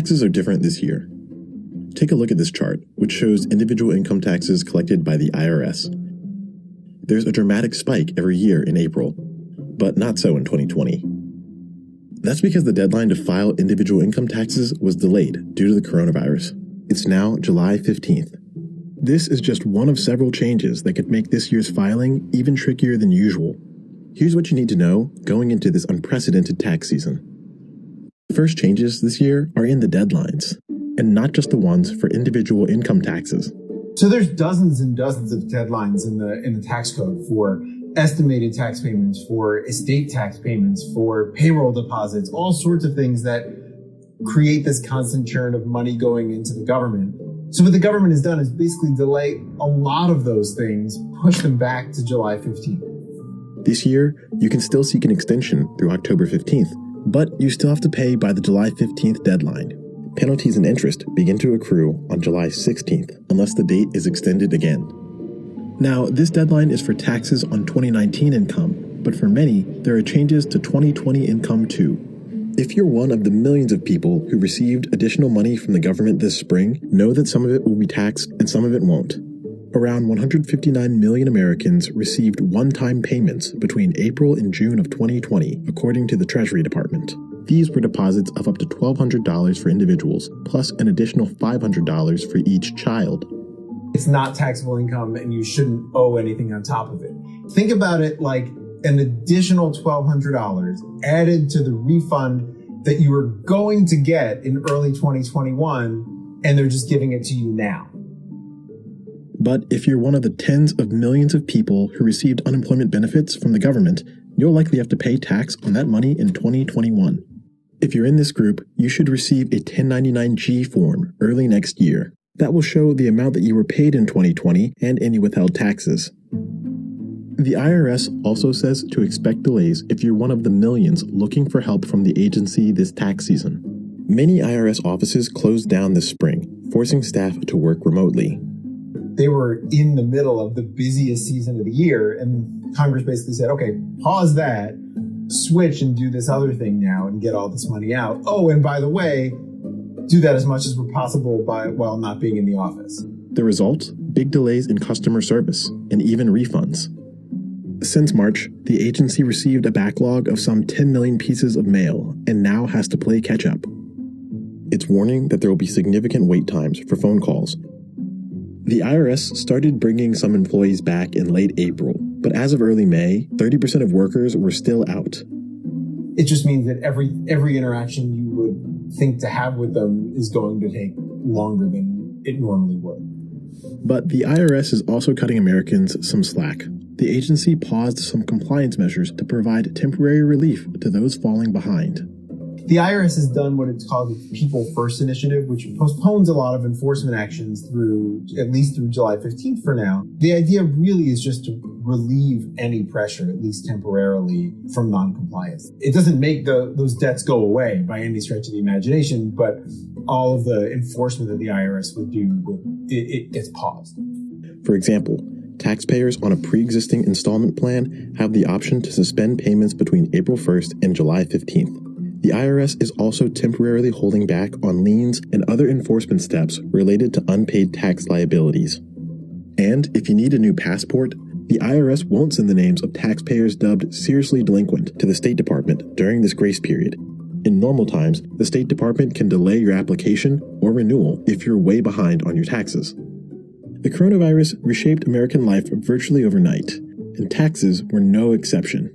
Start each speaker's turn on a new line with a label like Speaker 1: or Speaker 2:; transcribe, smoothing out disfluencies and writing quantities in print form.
Speaker 1: Taxes are different this year. Take a look at this chart, which shows individual income taxes collected by the IRS. There's a dramatic spike every year in April, but not so in 2020. That's because the deadline to file individual income taxes was delayed due to the coronavirus. It's now July 15th. This is just one of several changes that could make this year's filing even trickier than usual. Here's what you need to know going into this unprecedented tax season. The first changes this year are in the deadlines, and not just the ones for individual income taxes.
Speaker 2: So there's dozens and dozens of deadlines in the tax code for estimated tax payments, for estate tax payments, for payroll deposits, all sorts of things that create this constant churn of money going into the government. So what the government has done is basically delay a lot of those things, push them back to July 15th.
Speaker 1: This year, you can still seek an extension through October 15th, but you still have to pay by the July 15th deadline. Penalties and interest begin to accrue on July 16th, unless the date is extended again. Now, this deadline is for taxes on 2019 income, but for many, there are changes to 2020 income too. If you're one of the millions of people who received additional money from the government this spring, know that some of it will be taxed and some of it won't. Around 159 million Americans received one-time payments between April and June of 2020, according to the Treasury Department. These were deposits of up to $1,200 for individuals, plus an additional $500 for each child.
Speaker 2: It's not taxable income and you shouldn't owe anything on top of it. Think about it like an additional $1,200 added to the refund that you were going to get in early 2021, and they're just giving it to you now.
Speaker 1: But if you're one of the tens of millions of people who received unemployment benefits from the government, you'll likely have to pay tax on that money in 2021. If you're in this group, you should receive a 1099-G form early next year. That will show the amount that you were paid in 2020 and any withheld taxes. The IRS also says to expect delays if you're one of the millions looking for help from the agency this tax season. Many IRS offices closed down this spring, forcing staff to work remotely.
Speaker 2: They were in the middle of the busiest season of the year, and Congress basically said, okay, pause that, switch and do this other thing now and get all this money out. Oh, and by the way, do that as much as possible while not being in the office.
Speaker 1: The result? Big delays in customer service and even refunds. Since March, the agency received a backlog of some 10 million pieces of mail and now has to play catch-up. It's warning that there will be significant wait times for phone calls. The IRS started bringing some employees back in late April, but as of early May, 30% of workers were still out.
Speaker 2: It just means that every interaction you would think to have with them is going to take longer than it normally would.
Speaker 1: But the IRS is also cutting Americans some slack. The agency paused some compliance measures to provide temporary relief to those falling behind.
Speaker 2: The IRS has done what it's called the People First Initiative, which postpones a lot of enforcement actions at least through July 15th for now. The idea really is just to relieve any pressure, at least temporarily, from noncompliance. It doesn't make those debts go away by any stretch of the imagination, but all of the enforcement that the IRS would do, it gets paused.
Speaker 1: For example, taxpayers on a pre-existing installment plan have the option to suspend payments between April 1st and July 15th. The IRS is also temporarily holding back on liens and other enforcement steps related to unpaid tax liabilities. And if you need a new passport, the IRS won't send the names of taxpayers dubbed seriously delinquent to the State Department during this grace period. In normal times, the State Department can delay your application or renewal if you're way behind on your taxes. The coronavirus reshaped American life virtually overnight, and taxes were no exception.